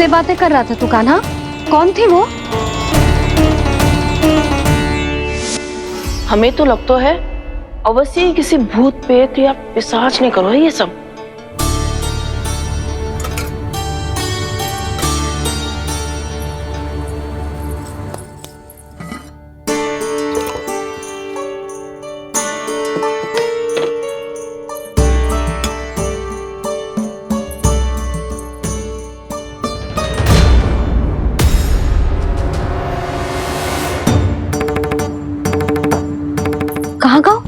किससे बातें कर रहा था तू कान्हा? कौन थी वो? हमें तो लगता है अवश्य ही किसी भूत पेत या पिशाच ने करो है ये सब। कहाँ गाँव?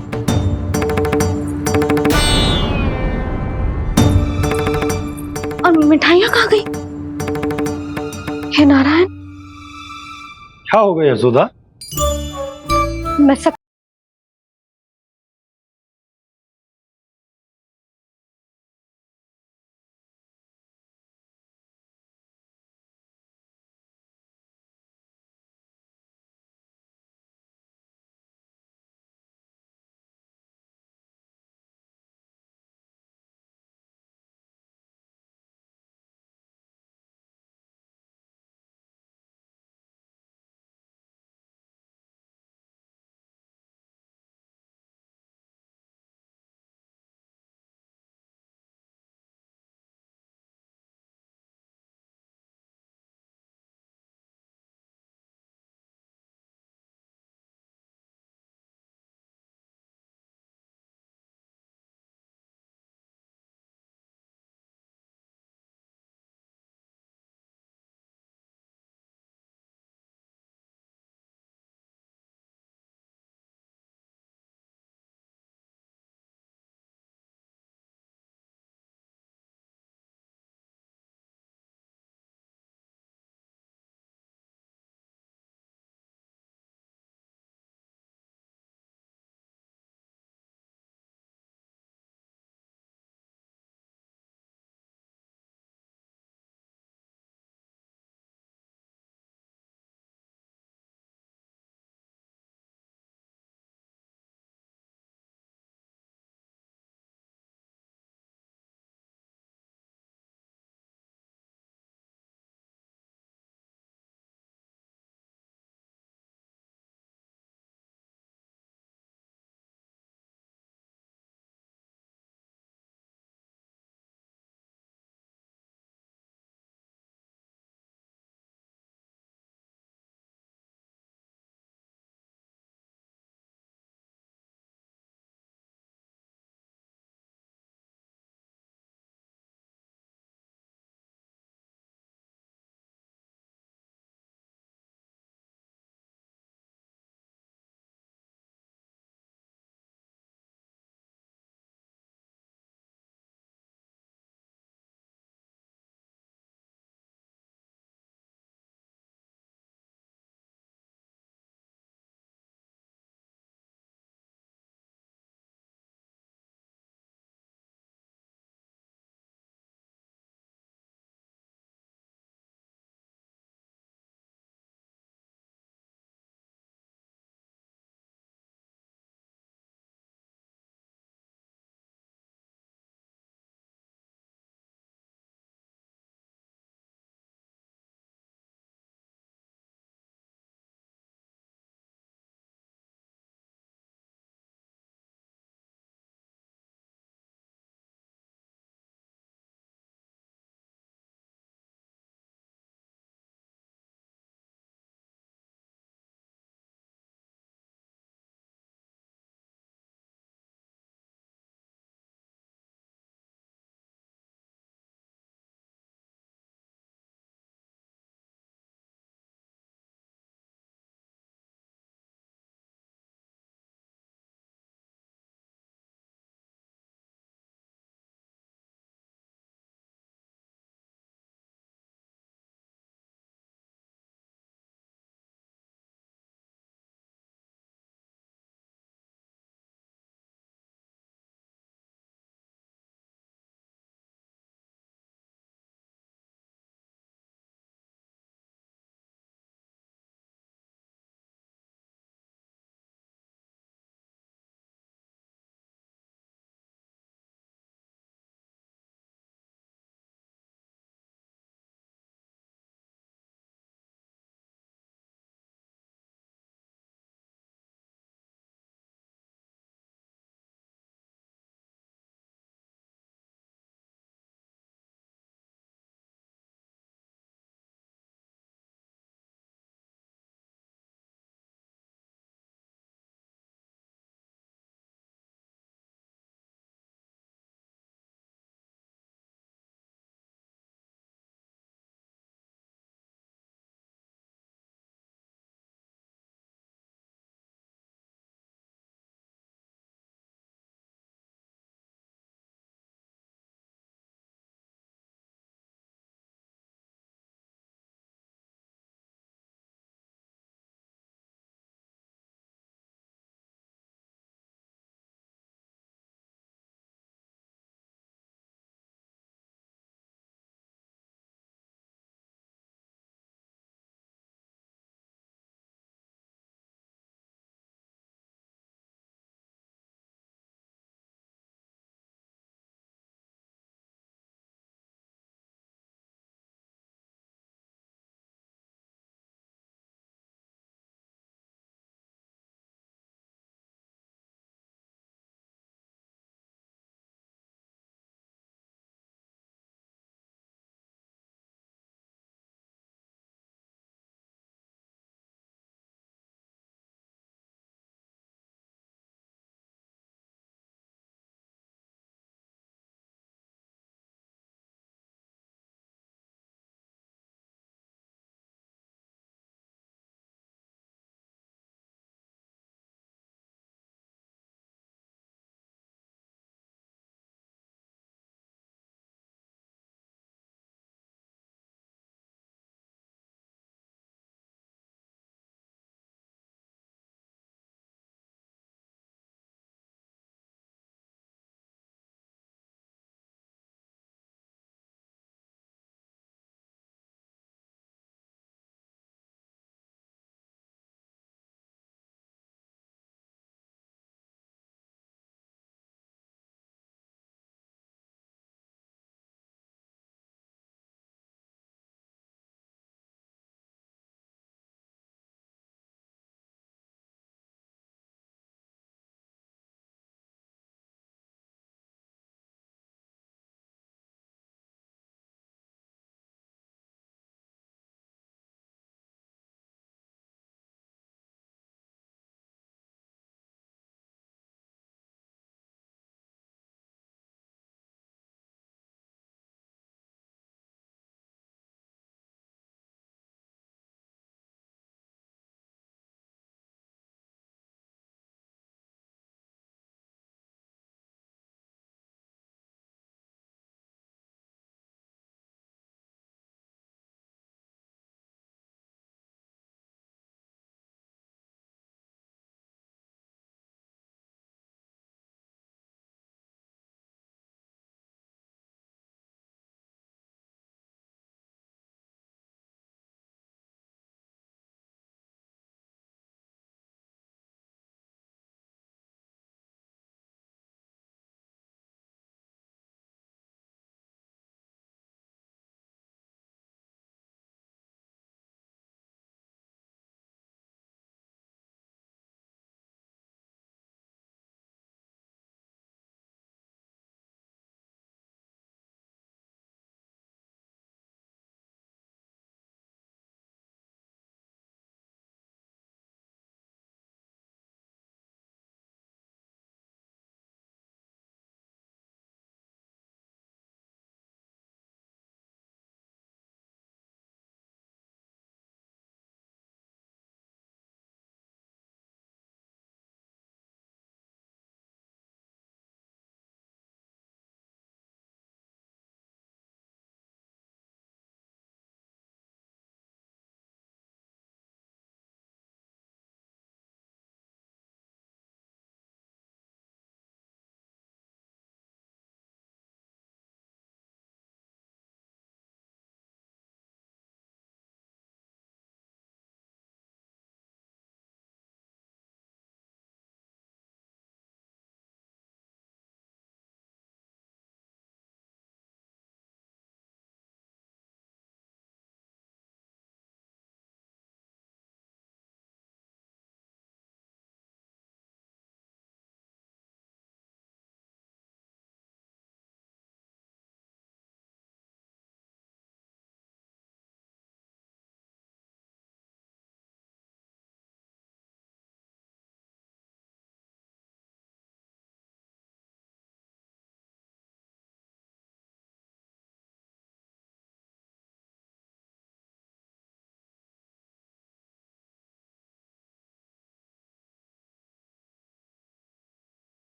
और मिठाइयाँ कहाँ गई? हे नारायण, क्या हो गया यशोदा? मैं सब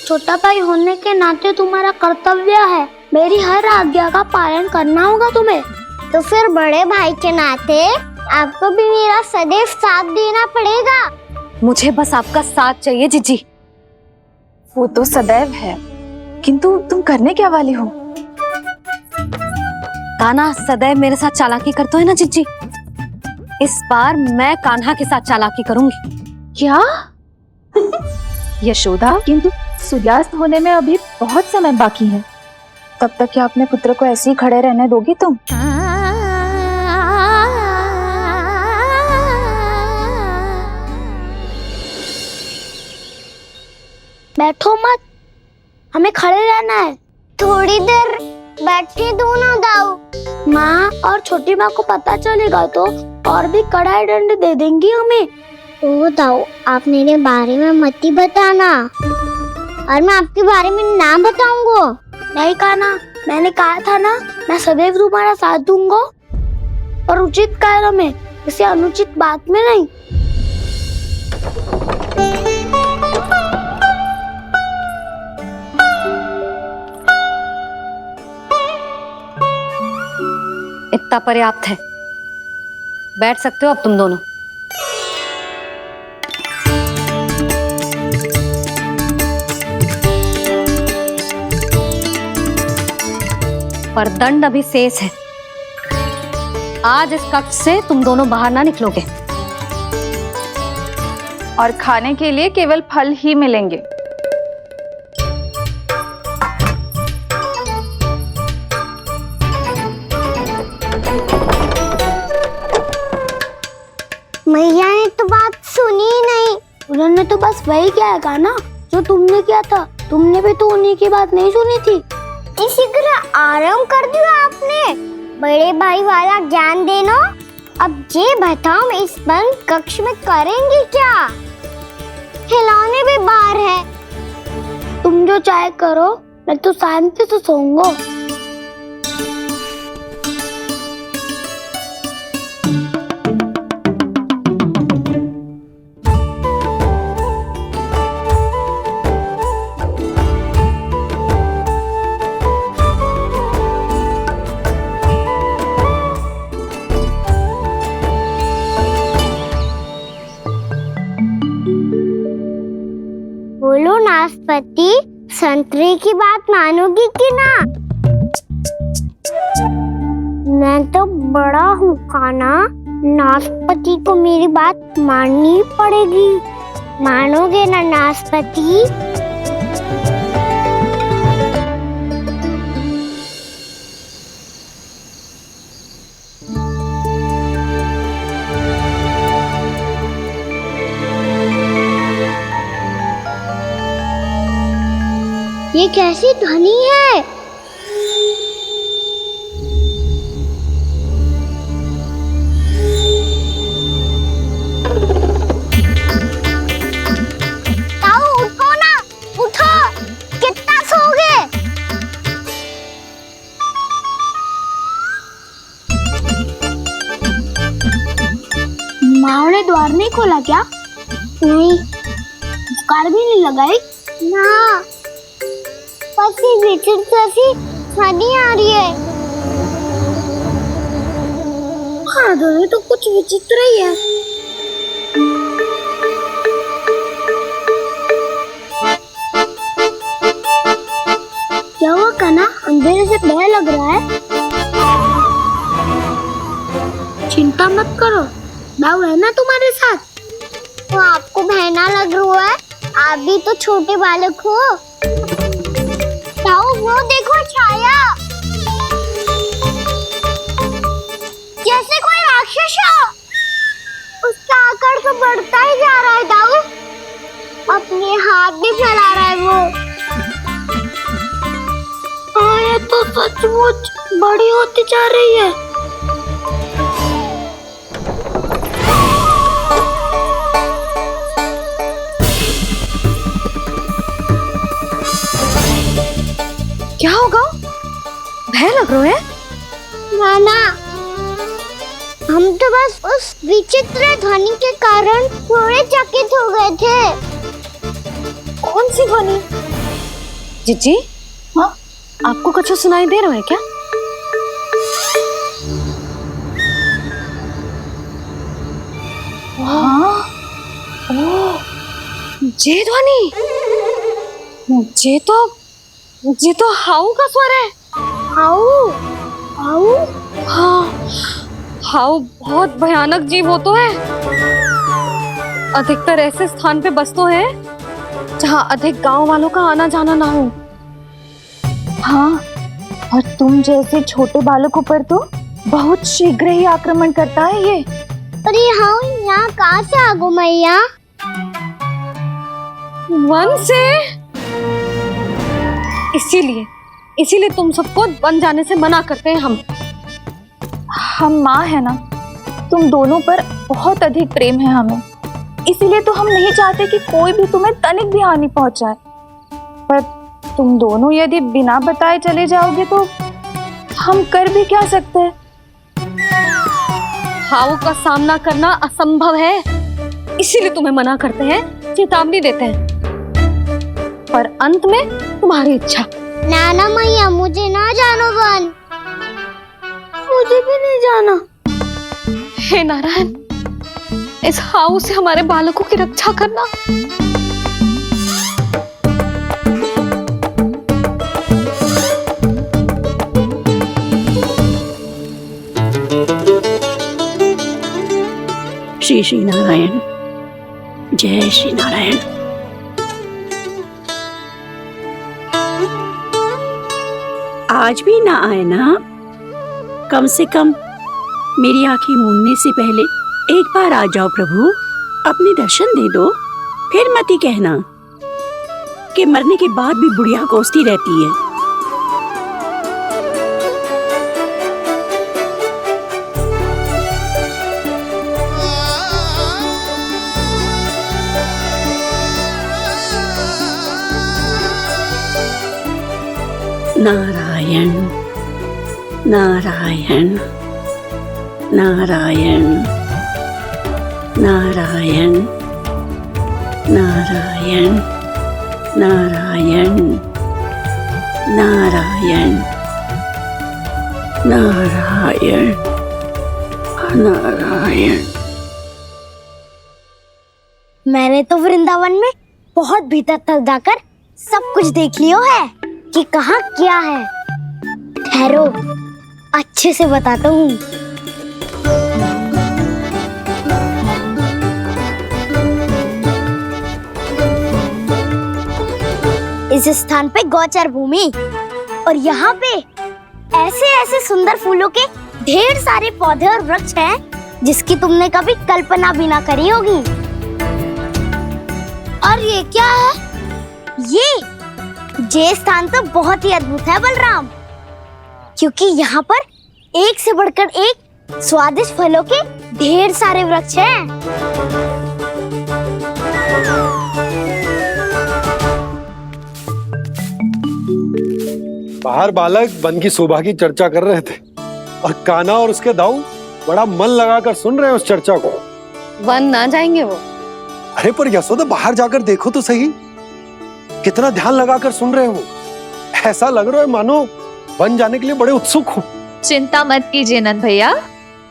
छोटा भाई होने के नाते तुम्हारा कर्तव्य है, मेरी हर आज्ञा का पालन करना होगा तुम्हें। तो फिर बड़े भाई के नाते आपको भी मेरा सदैव साथ देना पड़ेगा। मुझे बस आपका साथ चाहिए जीजी। वो तो सदैव है, किंतु तुम करने क्या वाली हो? कान्हा सदैव मेरे साथ चालाकी करता है ना जीजी, इस बार मैं कान्हा के साथ चालाकी करूंगी। क्या? यशोदा, किंतु सूर्यास्त होने में अभी बहुत समय बाकी है, तब तक क्या अपने पुत्र को ऐसे ही खड़े रहने दोगी तुम? बैठो मत, हमें खड़े रहना है। थोड़ी देर बैठे दो ना दाऊ। माँ और छोटी माँ को पता चलेगा तो और भी कड़ा दंड दे देंगी हमें। ओ दाऊ, आप मेरे बारे में मत ही बताना, और मैं आपके बारे में ना बताऊंगा। नहीं कान्हा, मैंने कहा था ना, मैं सदैव तुम्हारा साथ दूंगा, और उचित कार्य में, किसी अनुचित बात में नहीं। इतना पर्याप्त है, बैठ सकते हो अब तुम दोनों। पर दंड अभी शेष है। आज इस कक्ष से तुम दोनों बाहर ना निकलोगे, और खाने के लिए केवल फल ही मिलेंगे। मैया ने तो बात सुनी ही नहीं। उन्होंने तो बस वही किया था ना जो तुमने किया था। तुमने भी तो उन्हीं की बात नहीं सुनी थी। इसी तरह आराम कर दिया आपने। बड़े भाई वाला ज्ञान देना। अब ये बताओ, इस बंद कक्ष में करेंगे क्या? खिलौने भी बाहर है। तुम जो चाहे करो, मैं तो शांति से सोऊंगा। बोलो नाशपाती, संतरे की बात मानोगी कि ना? मैं तो बड़ा हूँ कान्हा, नाशपाती को मेरी बात माननी पड़ेगी। मानोगे ना नाशपाती? ये कैसी ध्वनि है? ताऊ उठो ना, उठो, कितना सोओगे? माँ ने द्वार नहीं खोला क्या? नहीं। कार भी नहीं लगाई? ना, पसी विचित्र सी ध्वनि आ रही है। हाँ, ध्वनि तो कुछ विचित्र ही है। क्या हुआ कान्हा, अंधेरे से भय लग रहा है? चिंता मत करो, दाऊ है ना तुम्हारे साथ। तो आपको बहना लग रहा है? आप भी तो छोटे बालक हो। ताऊ वो देखो छाया, जैसे कोई राक्षस हो। उसका आकार तो बढ़ता ही जा रहा है ताऊ, अपने हाथ भी फैला रहा है वो। हाँ, ये तो सचमुच बड़ी होती जा रही है। क्या होगा? भय लग रहा है? नाना, हम तो बस उस विचित्र ध्वनि के कारण थोड़े चकित हो गए थे। कौन सी ध्वनि? जीजी, हाँ? आपको कुछ सुनाई दे रहा है क्या? हाँ, ये ध्वनि, ये तो हाउ का स्वर है। हाउ हाउ हाँ, हाउ बहुत भयानक जीव हो तो है। अधिकतर ऐसे स्थान पे बसते हैं जहाँ अधिक गांव वालों का आना जाना ना हो। हाँ, और तुम जैसे छोटे बालकों पर तो बहुत शीघ्र ही आक्रमण करता है ये। पर ये हाँ यहाँ कहाँ से आ गो मैया? वन से। इसीलिए तुम सबको वन जाने से मना करते हैं हम माँ है ना, तुम दोनों पर बहुत अधिक प्रेम है हमें, इसीलिए तो हम नहीं चाहते कि कोई भी तुम्हें तनिक भी हानि पहुंचाए। पर तुम दोनों यदि बिना बताए चले जाओगे तो हम कर भी क्या सकते हैं? हाउ का सामना करना असंभव है, इसीलिए तुम्हें मना करते हैं, चेतावनी देते हैं। पर अंत में तुम्हारी इच्छा। नाना मैया मुझे ना जानो वन। मुझे भी नहीं जाना। हे नारायण, इस हाउ से हमारे बालकों की रक्षा करना। श्री श्री नारायण, जय श्री नारायण। आज भी ना आए ना? कम से कम मेरी आंखें मूंदने से पहले एक बार आ जाओ प्रभु, अपने दर्शन दे दो। फिर मत ही कहना कि मरने के बाद भी बुढ़िया कोसती रहती है। नारायण नारायण नारायण नारायण नारायण नारायण नारायण नारायण नारायण। मैंने तो वृंदावन में बहुत भीतर तक जाकर सब कुछ देख लियो है कि कहाँ क्या है। ठहरो, अच्छे से बताता हूँ। इस स्थान पे गोचर भूमि और यहाँ पे ऐसे ऐसे सुंदर फूलों के ढेर सारे पौधे और वृक्ष हैं जिसकी तुमने कभी कल्पना भी ना करी होगी। और ये क्या है? ये स्थान तो बहुत ही अद्भुत है बलराम, क्योंकि यहाँ पर एक से बढ़कर एक स्वादिष्ट फलों के ढेर सारे वृक्ष हैं। बाहर बालक वन की शोभा की चर्चा कर रहे थे और कान्हा और उसके दाऊ बड़ा मन लगाकर सुन रहे हैं उस चर्चा को। वन ना जाएंगे वो। अरे पर यशोदा, बाहर जाकर देखो तो सही, कितना ध्यान लगाकर सुन रहे हो। ऐसा लग रहा है मानो वन जाने के लिए बड़े उत्सुक हो। चिंता मत कीजिए नंद भैया,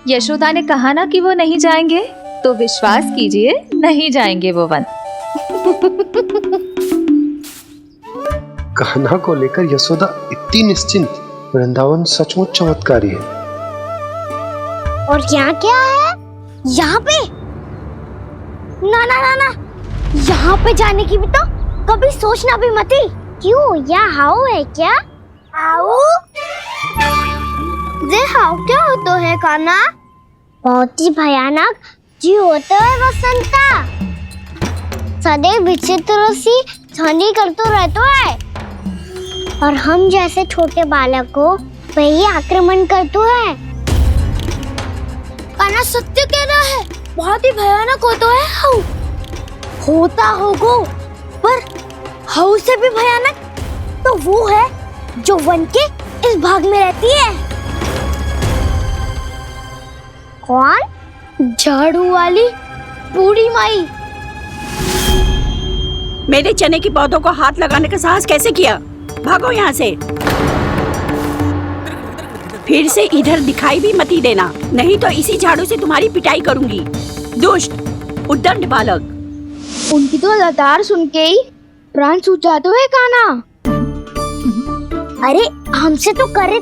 यशोदा ने कहा ना कि वो नहीं जाएंगे, तो विश्वास कीजिए नहीं जाएंगे वो वन। कान्हा को लेकर यशोदा इतनी निश्चिंत, वृंदावन सचमुच चमत्कारी है। और यहाँ क्या है? यहाँ पे ना ना ना ना, यहाँ पे जाने की भी तो कभी सोचना भी मत ही। क्यों, यहाँ हाउ है क्या? हाउ? ये हाउ क्या होता है कान्हा? बहुत ही भयानक जी होता है वसंता, सदैव विचित्र सी ध्वनि करते रहता है और हम जैसे छोटे बालक को वही आक्रमण करते हैं। कान्हा सत्य कह रहा है, बहुत ही भयानक होता है हाउ। होता होगो, पर हाउ से भी भयानक तो वो है जो वन के इस भाग में रहती है। कौन? झाड़ू वाली बूढ़ी माई। मेरे चने के पौधों को हाथ लगाने का साहस कैसे किया? भागो यहाँ से। फिर से इधर दिखाई भी मती देना, नहीं तो इसी झाड़ू से तुम्हारी पिटाई करूंगी। दुष्ट उद्दंड बालक। उनकी तो लतार सुन के ही प्राण छूट जाते हुए काना। अरे हमसे तो करे,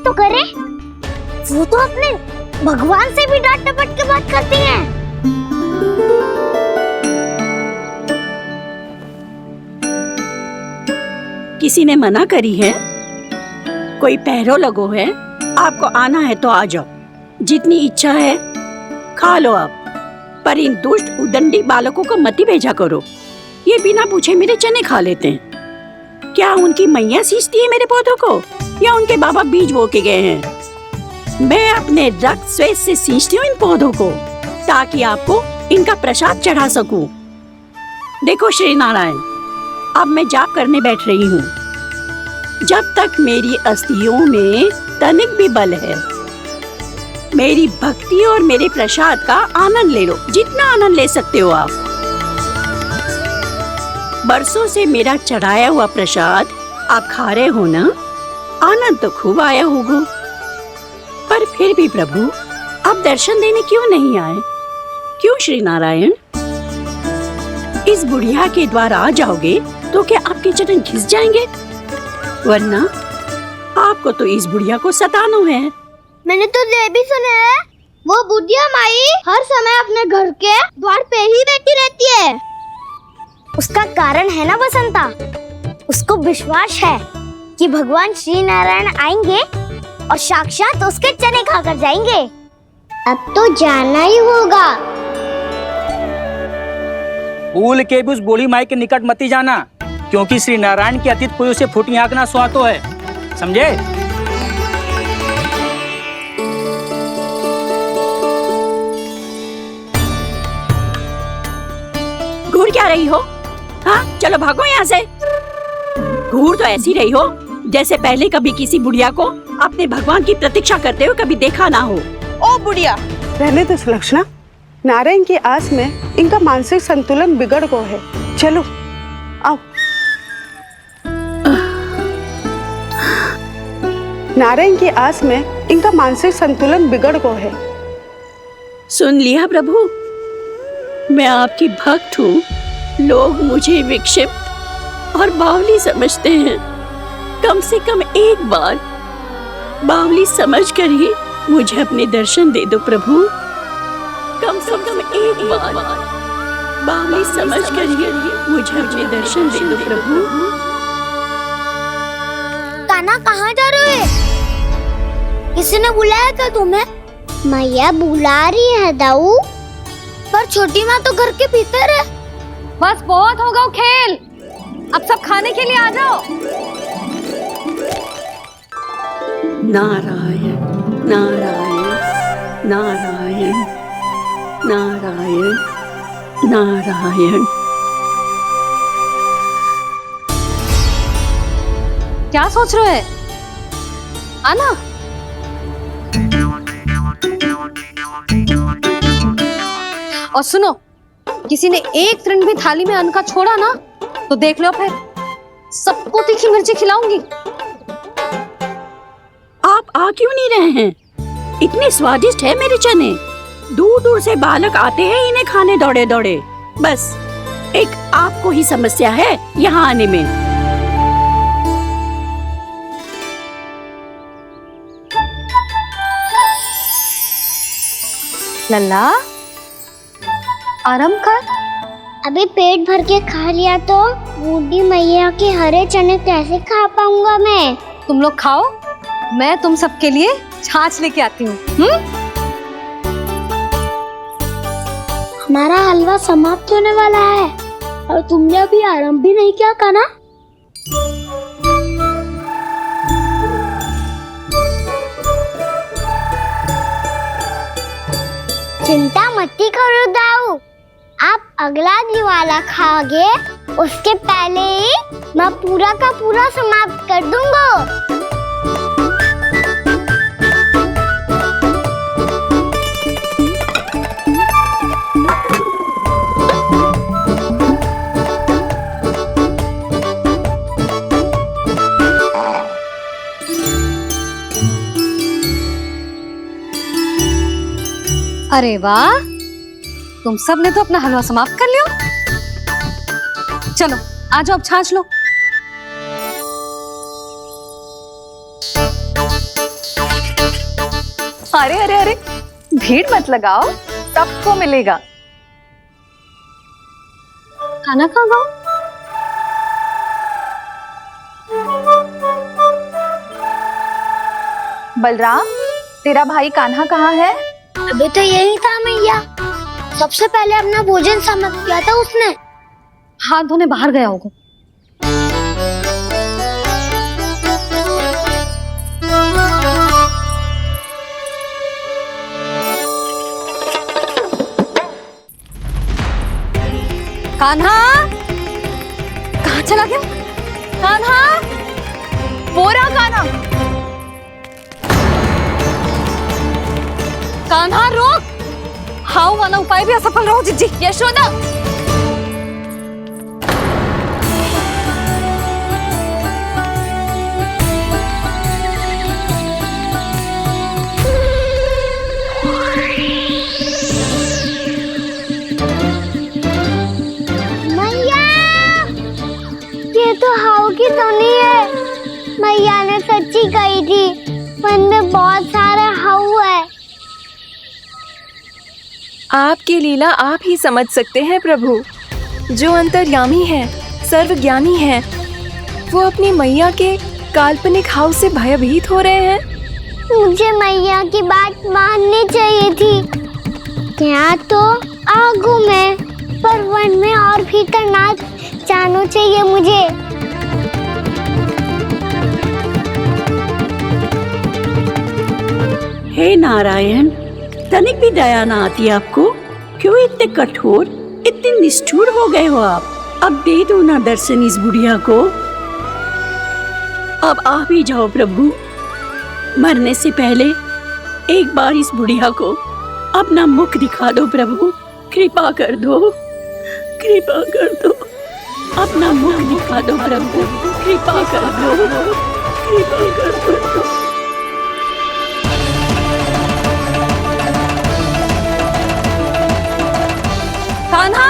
वो तो अपने भगवान से भी डांट डपट के बात करती हैं। किसी ने मना करी है? कोई पैरों लगो है? आपको आना है तो आ जाओ, जितनी इच्छा है खा लो आप, पर इन दुष्ट उदंडी बालकों को मत ही भेजा करो। ये बिना पूछे मेरे चने खा लेते हैं। क्या उनकी मैया सींचती है मेरे पौधों को, या उनके बाबा बीज बो के गए हैं? मैं अपने रक्त स्वेद से सींचती हूँ इन पौधों को, ताकि आपको इनका प्रसाद चढ़ा सकूं। देखो श्री नारायण, अब मैं जाप करने बैठ रही हूँ। जब तक मेरी अस्थियों में तनिक भी बल है, मेरी भक्ति और मेरे प्रसाद का आनंद ले लो, जितना आनंद ले सकते हो आप। बरसों से मेरा चढ़ाया हुआ प्रसाद आप खा रहे हो ना, आनंद तो खूब आया होगा। पर फिर भी प्रभु, आप दर्शन देने क्यों नहीं आए? क्यों श्री नारायण? इस बुढ़िया के द्वार आ जाओगे तो क्या आपके चरण घिस जाएंगे? वरना आपको तो इस बुढ़िया को सताना है। मैंने तो ये भी सुना है, वो बुढ़िया माई हर समय अपने घर के द्वार पे ही बैठी रहती है। उसका कारण है ना बसंता, उसको विश्वास है कि भगवान श्री नारायण आएंगे और साक्षात उसके चने खाकर जाएंगे। अब तो जाना ही होगा। भूल के भी उस बूढ़ी माई के निकट मत ही जाना, क्योंकि श्री नारायण की अतीत कोई उसे फूटी आंख ना सुहातो है, समझे? घूर क्या रही हो? हाँ, चलो भागो यहाँ से। घूर तो ऐसी रही हो जैसे पहले कभी किसी बुढ़िया को अपने भगवान की प्रतीक्षा करते हुए कभी देखा ना हो। ओ बुढ़िया, रहने दो सुलक्षणा। नारायण की आस में इनका मानसिक संतुलन बिगड़ गया है। चलो आओ। नारायण की आस में इनका मानसिक संतुलन बिगड़ गया है। सुन लिया प्रभु, मैं आपकी भक्त हूँ। लोग मुझे विक्षिप्त और बावली समझते हैं। कम से कम एक बार बावली समझकर ही मुझे अपने दर्शन दे दो प्रभु। कम से कम एक बार बावली समझकर ही मुझे अपने दर्शन दे दो प्रभु। काना कहाँ जा रहे हो? किसी ने बुलाया क्या तुम्हें? मैया बुला रही है दाऊ। पर छोटी माँ तो घर के भीतर है। बस बहुत हो गया खेल, अब सब खाने के लिए आ जाओ। नारायण नारायण नारायण नारायण नारायण। क्या सोच रहे हैं? आना। और सुनो, किसी ने एक तृण भी थाली में अन्न का छोड़ा ना, तो देख लो फिर सबको तीखी मिर्ची खिलाऊंगी। आप आ क्यों नहीं रहे हैं? इतने स्वादिष्ट है मेरे चने। दूर दूर से बालक आते हैं इन्हें खाने दौड़े दौड़े। बस एक आपको ही समस्या है यहाँ आने में। लल्ला, आराम कर। अभी पेट भर के खा लिया तो बूढ़ी मैया के हरे चने कैसे खा पाऊंगा मैं? तुम लोग खाओ, मैं तुम सबके लिए छाछ लेके आती हूँ। हमारा हलवा समाप्त होने वाला है और तुमने अभी आराम भी नहीं किया काना। चिंता मत करो दाऊ, आप अगला दिवाला खाओगे उसके पहले ही मैं पूरा का पूरा समाप्त कर दूंगा। अरे वाह, तुम सब ने तो अपना हलवा समाप्त कर लिया। चलो आ जाओ, अब छाछ लो। अरे अरे अरे, भीड़ मत लगाओ, सबको मिलेगा। खाना खा गो। बलराम, तेरा भाई कान्हा कहाँ है? अभी तो यही था मैया, सबसे पहले अपना भोजन समाप्त किया था उसने। हाथ धोने बाहर गया होगा। कान्हा कहाँ चला गया? कान्हा, वो रहा कान्हा। कान्हा रोक, हाउ वाला उपाय भी असफल रहो जिज्जी। यशोदा, मैया, ये तो हाउ की सुनी है। मैया ने सच्ची कही थी, वन में बहुत सारे हाउ है। आपकी लीला आप ही समझ सकते हैं प्रभु। जो अंतर्यामी है, सर्वज्ञानी है, वो अपनी मैया के काल्पनिक हाव से भयभीत हो रहे हैं। मुझे मैया की बात माननी चाहिए थी। यहाँ तो आगू में, पर वन में और भीतर ना जाना चाहिए मुझे। हे नारायण, तनिक भी दया ना आती आपको? क्यों इतने कठोर, इतने निष्ठुर हो गए हो आप? अब दे दो ना दर्शन इस बुढ़िया को। अब आ भी जाओ प्रभु, मरने से पहले एक बार इस बुढ़िया को अपना मुख दिखा दो प्रभु। कृपा कर दो, कृपा कर दो, अपना मुख दिखा दो प्रभु। कृपा कर दो, कृपा कर दो। कान्हा,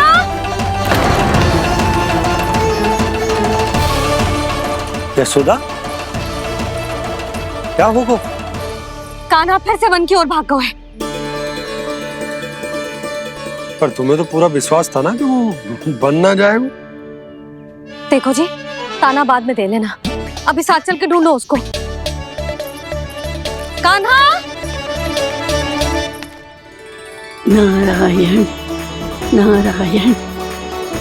यशोदा, क्या होगा? कान्हा फिर से वन की ओर भाग गया है। पर तुम्हें तो पूरा विश्वास था ना कि वो बन ना जाए। वो देखो जी, ताना बाद में दे लेना, अभी साथ चल के ढूंढो उसको। कान्हा, नारायण नारायण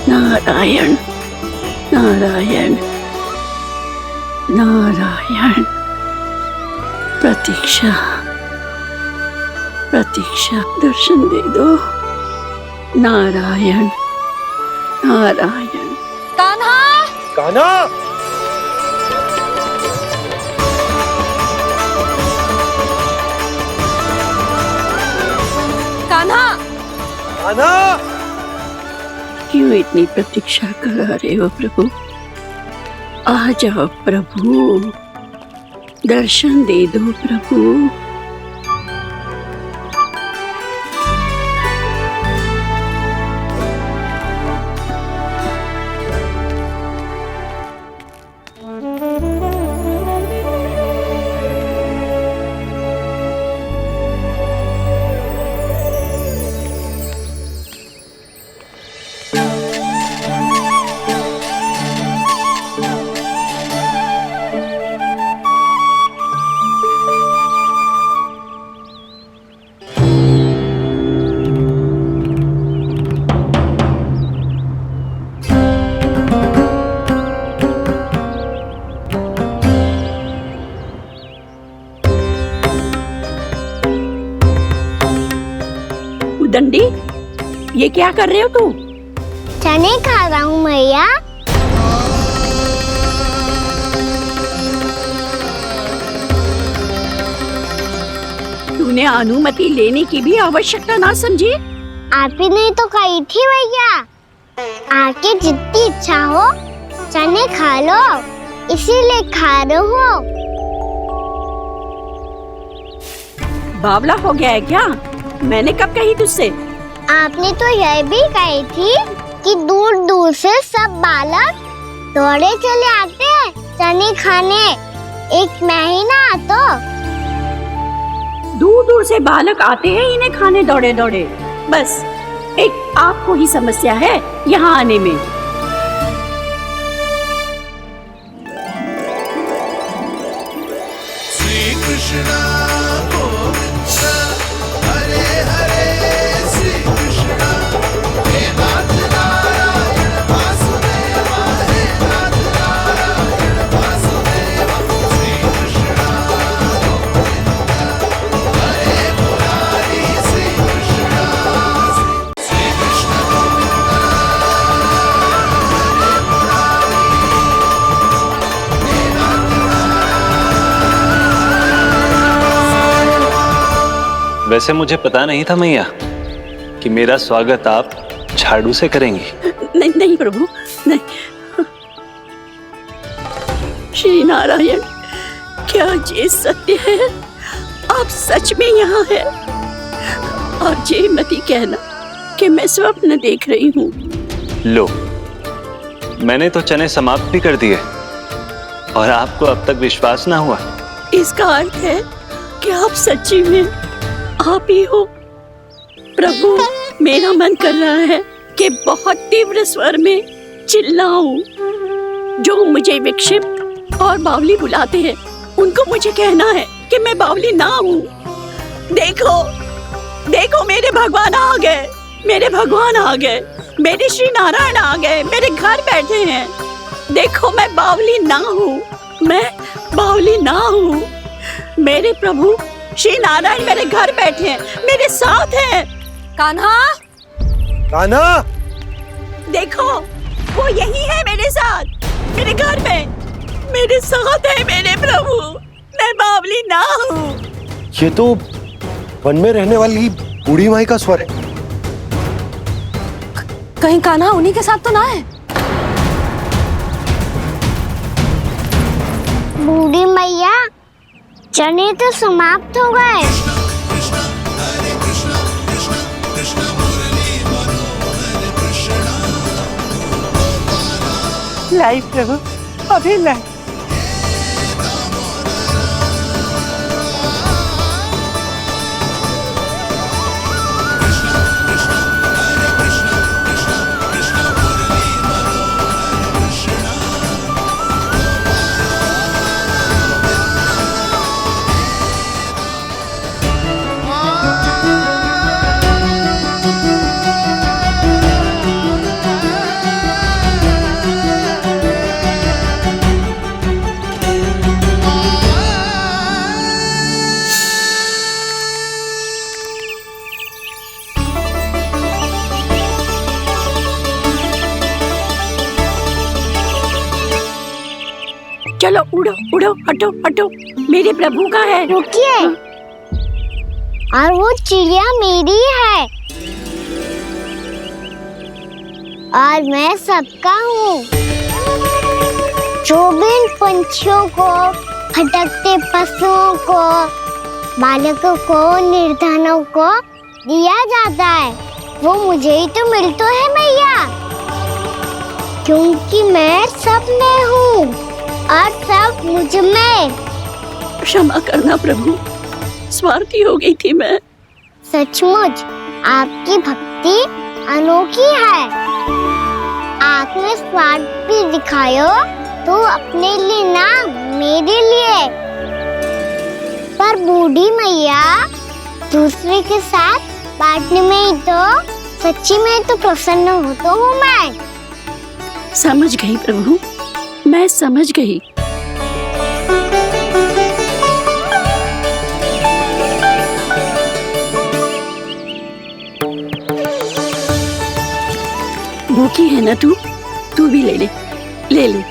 नारायण नारायण नारायण। प्रतीक्षा प्रतीक्षा, दर्शन दे दो। नारायण नारायण। कान्हा, कान्हा, कान्हा, कान्हा, क्यों इतनी प्रतीक्षा करा रहे हो प्रभु? आ जाओ प्रभु, दर्शन दे दो प्रभु। दंडी, ये क्या कर रहे हो तू? चने खा रहा हूँ मैया। तूने अनुमति लेने की भी आवश्यकता ना समझी? आप ही ने तो कही थी भैया, आके जितनी इच्छा हो चने खा लो, इसीलिए खा रहे हो। बावला हो गया है क्या? मैंने कब कही तुझसे? आपने तो यह भी कही थी कि दूर दूर से सब बालक दौड़े चले आते हैं चने खाने, एक महीना तो दूर दूर से बालक आते हैं इन्हें खाने दौड़े दौड़े। बस एक आपको ही समस्या है यहाँ आने में। श्री कृष्णा हरे हरे श्री कृष्णा हे नाथ नारायण वासुदेवा हे नाथ नारायण वासुदेवा श्री कृष्णा हरे मुरारी श्री कृष्णा श्री कृष्ण हरे मुरारी हे नाथ वैसे मुझे पता नहीं था मैया कि मेरा स्वागत आप झाड़ू से करेंगी। नहीं नहीं प्रभु, नहीं। श्री नारायण, क्या ये सत्य है? आप सच में यहाँ हैं? और ये मत ही कहना कि मैं स्वप्न देख रही हूँ। लो, मैंने तो चने समाप्त भी कर दिए और आपको अब तक विश्वास ना हुआ। इसका अर्थ है कि आप सच्ची में आप ही हो। प्रभु, मेरा मन कर रहा है कि बहुत तीव्र स्वर में चिल्लाऊं। जो मुझे विक्षिप्त और बावली बुलाते हैं उनको मुझे कहना है कि मैं बावली ना हूँ। देखो देखो, मेरे भगवान आ गए, मेरे भगवान आ गए, मेरे श्री नारायण आ गए, मेरे घर बैठे हैं। देखो, मैं बावली ना हूँ, मैं बावली ना हूँ। मेरे प्रभु श्री नारायण मेरे घर बैठे हैं, मेरे साथ हैं। कान्हा, कान्हा, देखो वो यही है मेरे साथ, मेरे घर में मेरे साथ है मेरे प्रभु। मैं बावली ना हूँ। ये तो वन में रहने वाली बूढ़ी माई का स्वर है। कहीं कान्हा उन्हीं के साथ तो ना है? बूढ़ी मैया, चने तो समाप्त हो गए। लाई प्रभु, अभी लाई। चलो उड़ो उड़ो, हटो हटो, मेरे प्रभु का है। रुकिए, और वो चिड़िया मेरी है और मैं सबका हूँ। जो भी इन पंछियों को, भटकते पशुओं को, बालकों को, निर्धनों को दिया जाता है, वो मुझे ही तो मिलता है मैया, क्योंकि मैं सब में हूँ और सब मुझ में। क्षमा करना प्रभु, स्वार्थी हो गई थी मैं। सचमुच आपकी भक्ति अनोखी है। आपने स्वार्थ भी दिखायो तो अपने लिए ना, मेरे लिए। पर बूढ़ी मैया, दूसरे के साथ बांटने में ही तो सच्ची में तो प्रसन्न होता हूँ मैं। समझ गई प्रभु, मैं समझ गई। भूखी है ना तू? तू भी ले ले, ले ले।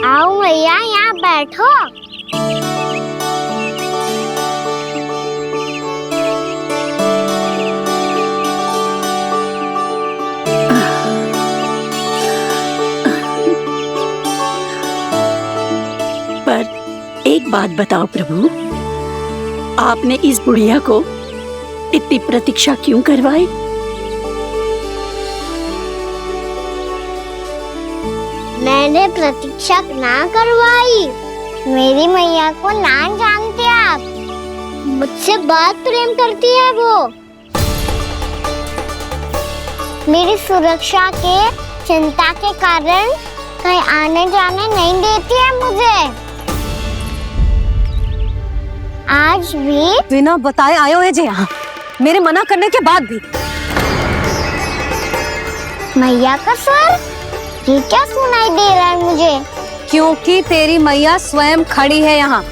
आओ मैया, यहाँ बैठो। पर एक बात बताओ प्रभु, आपने इस बुढ़िया को इतनी प्रतीक्षा क्यों करवाई? मैंने प्रतीक्षा ना करवाई। मेरी मैया को ना जानते आप, मुझसे बहुत प्रेम करती है वो। मेरी सुरक्षा के चिंता के कारण कहीं आने जाने नहीं देती है मुझे। आज भी बिना बताए आए हुए जे यहाँ, मेरे मना करने के बाद भी। मैया का स्वर, ये क्या सुनाई दे रहा है मुझे? क्योंकि तेरी मैया स्वयं खड़ी है यहाँ।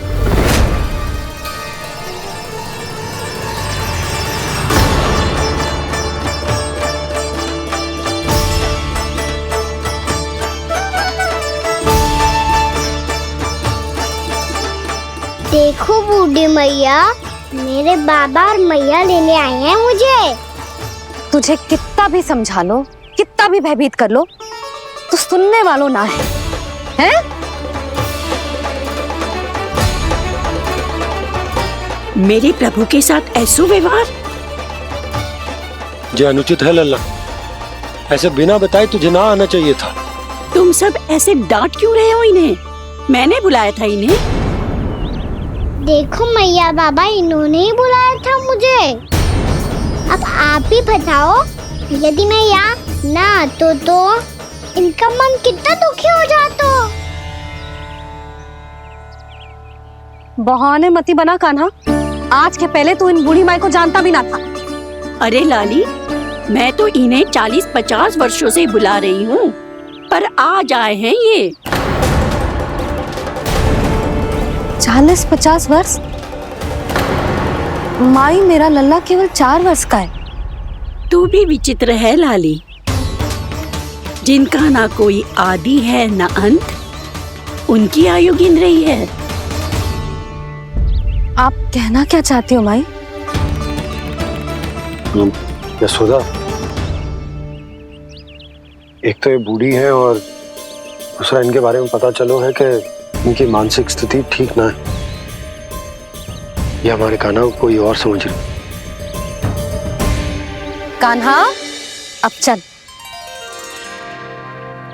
देखो बूढ़ी मैया, मेरे बाबा और मैया लेने आए हैं मुझे। तुझे कितना भी समझा लो, कितना भी भयभीत कर लो, तो सुनने वालों ना है, हैं? मेरे प्रभु के साथ ऐसा व्यवहार जो अनुचित है लल्ला। ऐसे बिना बताए तुझे ना आना चाहिए था। तुम सब ऐसे डांट क्यों रहे हो इन्हें? मैंने बुलाया था इन्हें। देखो मैया बाबा, इन्होंने ही बुलाया था मुझे। अब आप ही बताओ, यदि मैं यहाँ ना आतो तो इनका मन कितना दुखी हो जाता। बहाने मती बना कान्हा, आज के पहले तू इन बूढ़ी माई को जानता भी ना था। अरे लाली, मैं तो इन्हें 40-50 वर्षों से बुला रही हूँ, पर आज आए हैं ये। 40-50 वर्ष? माई, मेरा लल्ला केवल 4 वर्ष का है। तू भी विचित्र है लाली, जिनका ना कोई आदि है ना अंत, उनकी आयु गिन रही है। आप कहना क्या चाहती हो माई? यशोदा, एक तो ये बूढ़ी है और दूसरा इनके बारे में पता चलो है कि इनकी मानसिक स्थिति ठीक ना है। ये हमारे कान्हा को कोई और समझ रही। कान्हा, अब चल।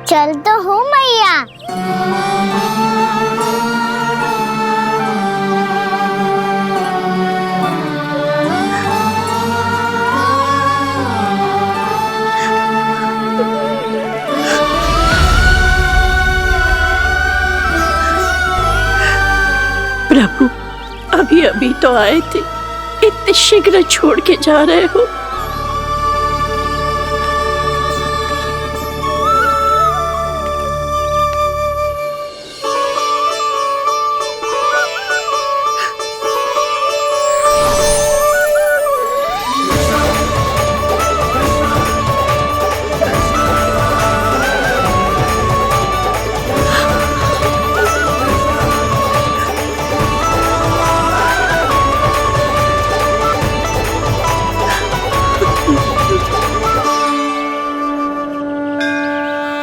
चल तो हूँ मैया। प्रभु, अभी अभी तो आए थे, इतने शीघ्र छोड़ के जा रहे हो?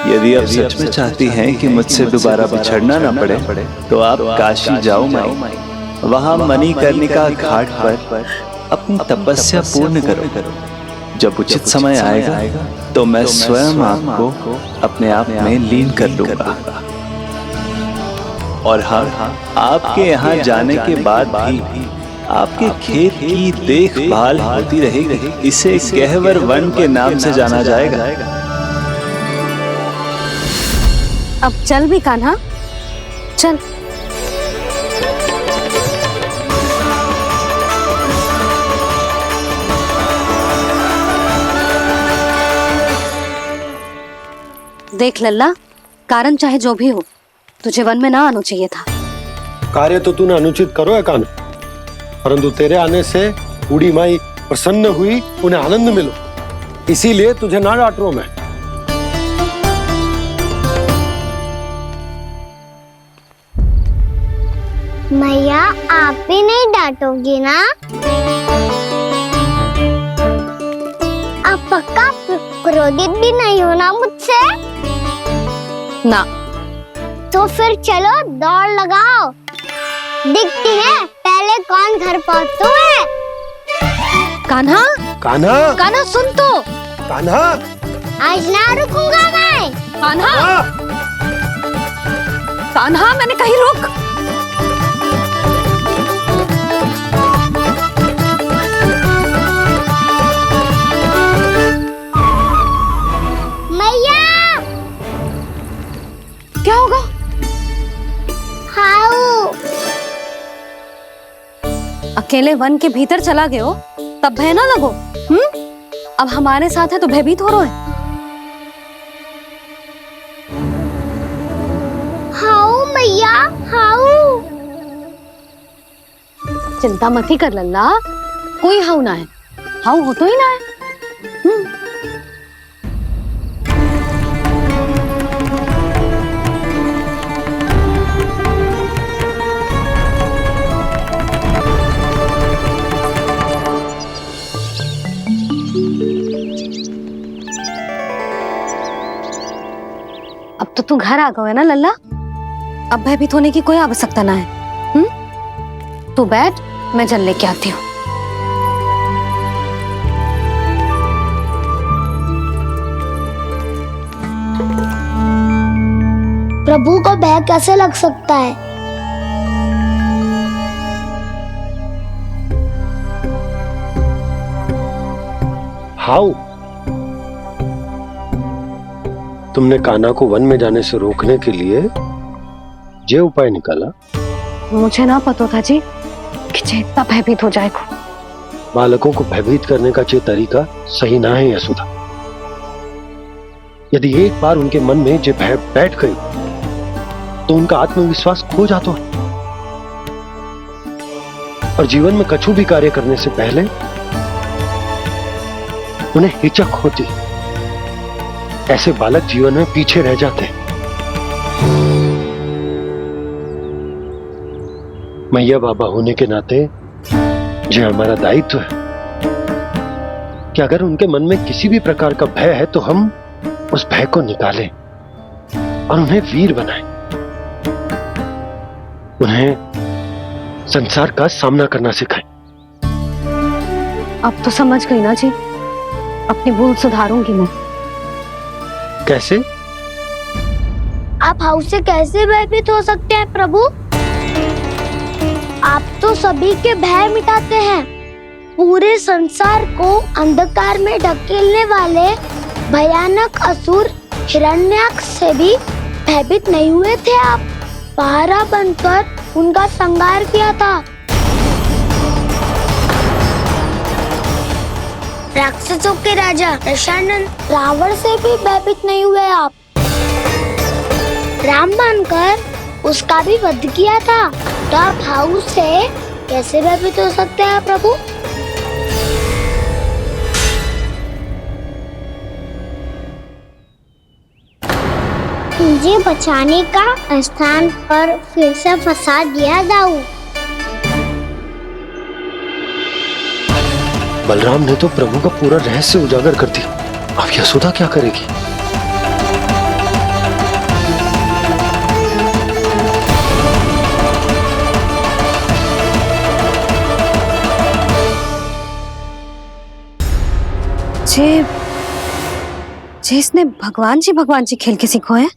यदि आप सच में चाहती हैं कि मुझसे दोबारा बिछड़ना ना पड़े, तो आप काशी जाओ माई। वहाँ मणिकर्णिका घाट पर अपनी तपस्या पूर्ण करो। जब उचित समय आएगा तो मैं स्वयं आपको अपने आप में लीन कर लूंगा। और हाँ, आपके यहाँ जाने के बाद भी आपके खेत की देखभाल होती रहेगी। इसे गहवर वन के नाम से जाना जाएगा। अब चल भी कान्हा, चल। देख लल्ला, कारण चाहे जो भी हो, तुझे वन में ना आना चाहिए था। कार्य तो तूने अनुचित करो है कान्हा, परंतु तेरे आने से बूढ़ी माई प्रसन्न हुई, उन्हें आनंद मिलो, इसीलिए तुझे ना डांट रहा हूं मैं। मैया, आप भी नहीं डांटोगी ना? आप पक्का क्रोधित भी नहीं हो ना मुझसे? ना। तो फिर चलो दौड़ लगाओ। दिखती है, पहले कौन घर पहुँचता है। कान्हा, कान्हा, कान्हा सुन तो। कान्हा, आज ना रुकूंगा मैं। कान्हा, कान्हा, मैंने कही रुक। मैया, क्या होगा? हाउ अकेले वन के भीतर चला गए हो तब भय ना लगो। अब हमारे साथ है तो भयभीत हो रहे हैं। हाउ मैया, हाउ। चिंता मत ही कर लल्ला, कोई हाउ ना है। हाउ हो तो ही ना है। अब तो तू घर आ गया है ना लल्ला, अब भयभीत होने की कोई आवश्यकता ना है। तू बैठ, मैं जल लेके आती हूँ। प्रभु को भय कैसे लग सकता है? हाउ? तुमने कान्हा को वन में जाने से रोकने के लिए ये उपाय निकाला? मुझे ना पता था जी कि जे इतना भयभीत हो जाएगा। बालकों को भयभीत करने का ये तरीका सही ना है यशोदा। यदि एक बार उनके मन में ये भय बैठ गई तो उनका आत्मविश्वास खो जाता है और जीवन में कछु भी कार्य करने से पहले उन्हें हिचक होती। ऐसे बालक जीवन में पीछे रह जाते हैं। मैया बाबा होने के नाते ये हमारा दायित्व है कि अगर उनके मन में किसी भी प्रकार का भय है तो हम उस भय को निकालें और उन्हें वीर बनाएं, उन्हें संसार का सामना करना सिखाएं। अब तो समझ गई ना जी, अपनी भूल सुधारूंगी मैं। कैसे? आप हाउ से कैसे भयभीत हो सकते हैं प्रभु? आप तो सभी के भय मिटाते हैं। पूरे संसार को अंधकार में ढकेलने वाले भयानक असुर हिरण्याक्ष से भी भयभीत नहीं हुए थे आप। पहरा बनकर उनका संहार किया था। राक्षसों के राजा दशानन रावण से भी भयभीत नहीं हुए आप। राम बनकर उसका भी वध किया था, तो आप हाउ से कैसे भयभीत हो सकते हैं प्रभु? मुझे बचाने का स्थान पर फिर से फंसा दिया दाऊ। बलराम ने तो प्रभु का पूरा रहस्य उजागर कर दिया। अब यशोदा क्या करेगी? जे इसने भगवान जी खेल के सीखो है,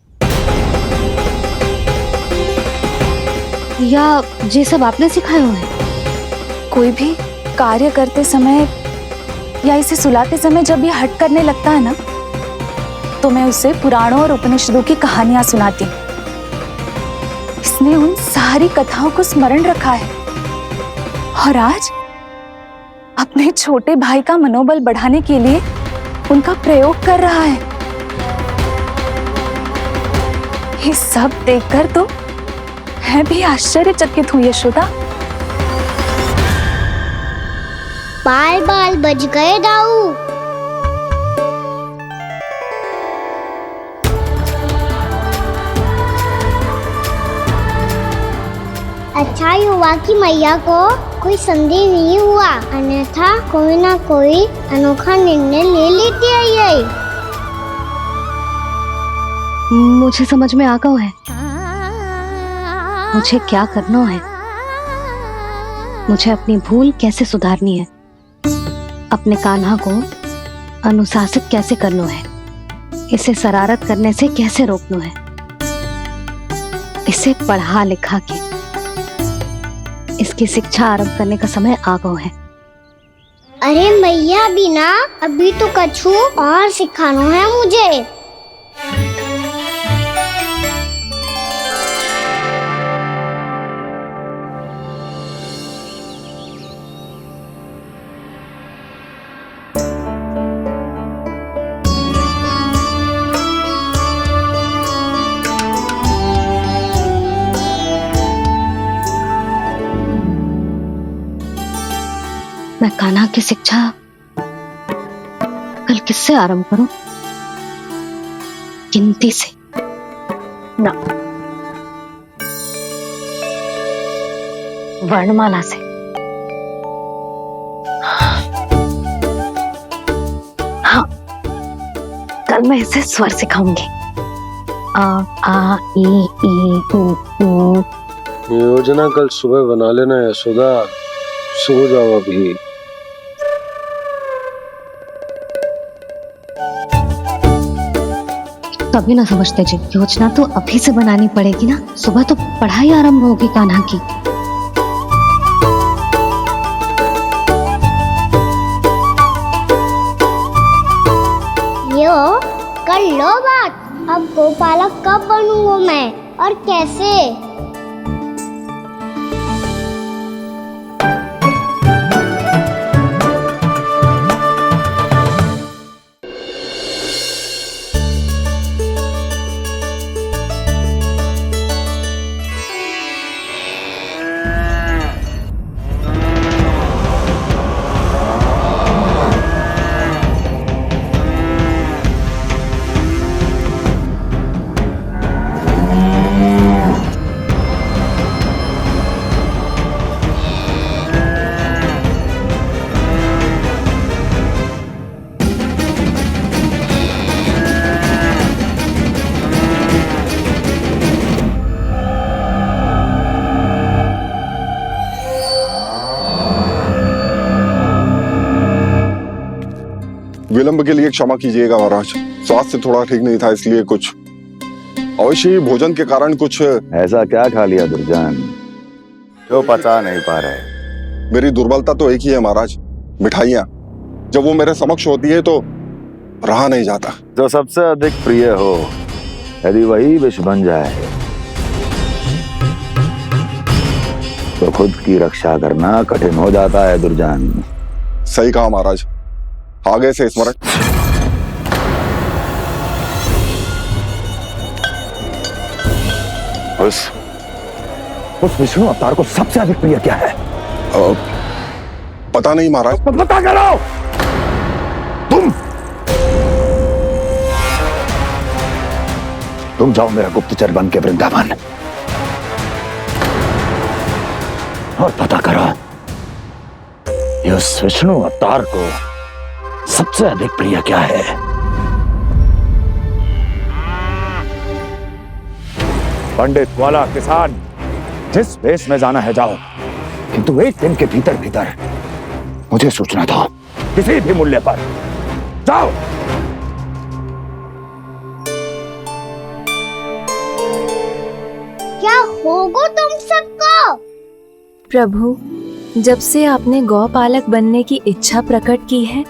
या ये सब आपने सिखाए हुए हैं? कोई भी कार्य करते समय या इसे सुलाते समय जब ये हट करने लगता है ना, तो मैं उसे पुराणों और उपनिषदों की कहानियां सुनाती हूँ। इसने उन सारी कथाओं को स्मरण रखा है और आज अपने छोटे भाई का मनोबल बढ़ाने के लिए उनका प्रयोग कर रहा है। ये सब देखकर तो मैं भी आश्चर्यचकित हुई यशोदा। बाल बच गए दाऊ। अच्छा ही हुआ कि मैया को कोई संदेह नहीं हुआ, अन्यथा कोई ना कोई अनोखा निर्णय ले लेती है ये। मुझे समझ में आ गया है मुझे क्या करना है। मुझे अपनी भूल कैसे सुधारनी है, अपने कान्हा को अनुशासित कैसे करना है, इसे शरारत करने से कैसे रोकना है, इसे पढ़ा लिखा के इसकी शिक्षा आरंभ करने का समय आ गया है। अरे मैया बिना, अभी तो कछु और सिखाना है मुझे। मैं कान्हा की शिक्षा कल किससे आरंभ करूं? गिनती से ना, वर्णमाला से। हाँ, कल मैं इसे स्वर सिखाऊंगी। आ आ ई ई उ ऊ। योजना कल सुबह बना लेना यशोदा, सो जाओ अभी। कभी ना समझते जी, योजना तो अभी से बनानी पड़ेगी ना, सुबह तो पढ़ाई आरंभ होगी कान्हा की। यो कर लो बात, अब गोपालक कब बनूंगा मैं और कैसे? विलंब के लिए क्षमा कीजिएगा महाराज, स्वास्थ्य थोड़ा ठीक नहीं था, इसलिए कुछ अवश्य ही भोजन के कारण कुछ। ऐसा क्या खा लिया दुर्जन जो पचा नहीं पा रहे? मेरी दुर्बलता तो एक ही है महाराज, मिठाइयाँ। जब वो मेरे समक्ष होती है तो रहा नहीं जाता। जो सबसे अधिक प्रिय हो, यदि वही विष बन जाए तो खुद की रक्षा करना कठिन हो जाता है दुर्जन। सही कहा महाराज, आगे से स्मरण। उस विष्णु अवतार को सबसे अधिक प्रिय क्या है? पता नहीं महाराज। पता करो। तुम जाओ मेरा गुप्तचर बन के वृंदावन और पता करो इस विष्णु अवतार को सबसे अधिक प्रिय क्या है। पंडित वाला किसान, जिस वेश में जाना है जाओ, किंतु एक दिन के भीतर भीतर मुझे सूचना दो, किसी भी मूल्य पर। जाओ। क्या होगा तुम सबको? प्रभु, जब से आपने गौपालक बनने की इच्छा प्रकट की है,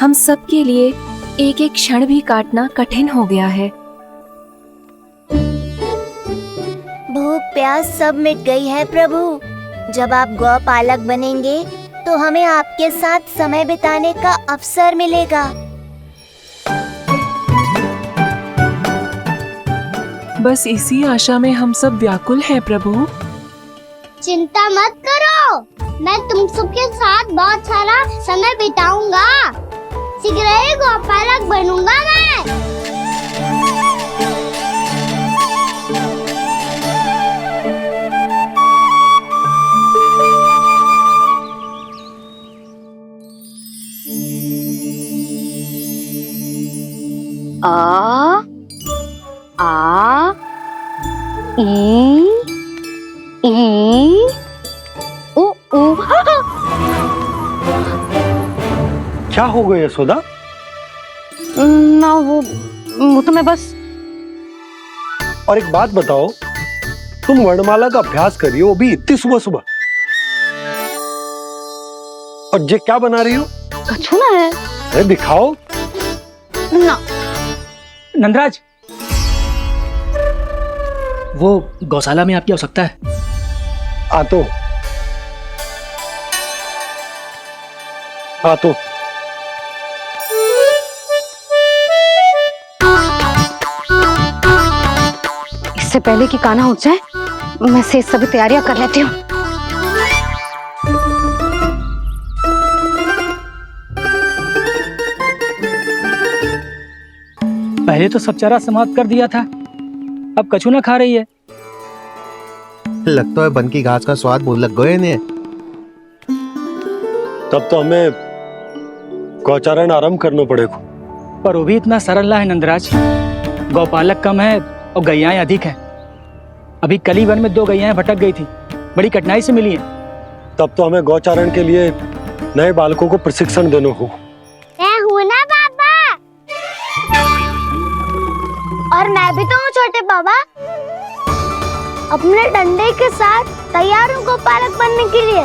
हम सब के लिए एक एक क्षण भी काटना कठिन हो गया है। भूख प्यास सब मिट गई है प्रभु। जब आप गौपालक बनेंगे तो हमें आपके साथ समय बिताने का अवसर मिलेगा। बस इसी आशा में हम सब व्याकुल हैं प्रभु। चिंता मत करो, मैं तुम सबके साथ बहुत सारा समय बिताऊंगा। शीघ्र ही गोपालक बनूंगा मैं। आ आ ई उ ऊ क्या हो गया यशोदा? ना वो तो मैं बस। और एक बात बताओ, तुम वर्णमाला का अभ्यास कर रही हो, वो भी इतनी सुबह सुबह, और ये क्या बना रही हो? कछुआ है। अरे दिखाओ ना। नंदराज, वो गौशाला में आपकी आवश्यकता है। आ तो इससे पहले कि कान्हा उठ जाए, मैं से सभी तैयारियां कर लेती हूँ। पहले तो सब चारा समाप्त कर दिया था, अब कछुआ खा रही है। लगता है बन की घास का स्वाद भूल लग गए ने। तब तो हमें गौचारण आरंभ करना पड़ेगा। पर वो भी इतना सरल ना है नंदराज। गौपालक कम है और गैयाएं अधिक हैं। अभी कली वन में 2 गैयाएं भटक गई थी, बड़ी कठिनाई से मिली हैं। तब तो हमें गौचारण के लिए नए बालकों को प्रशिक्षण देना हो। मैं हूँ ना बाबा, और मैं भी तो हूँ छोटे बाबा। अपने डंडे के साथ तैयार हूँ गौपालक बनने के लिए।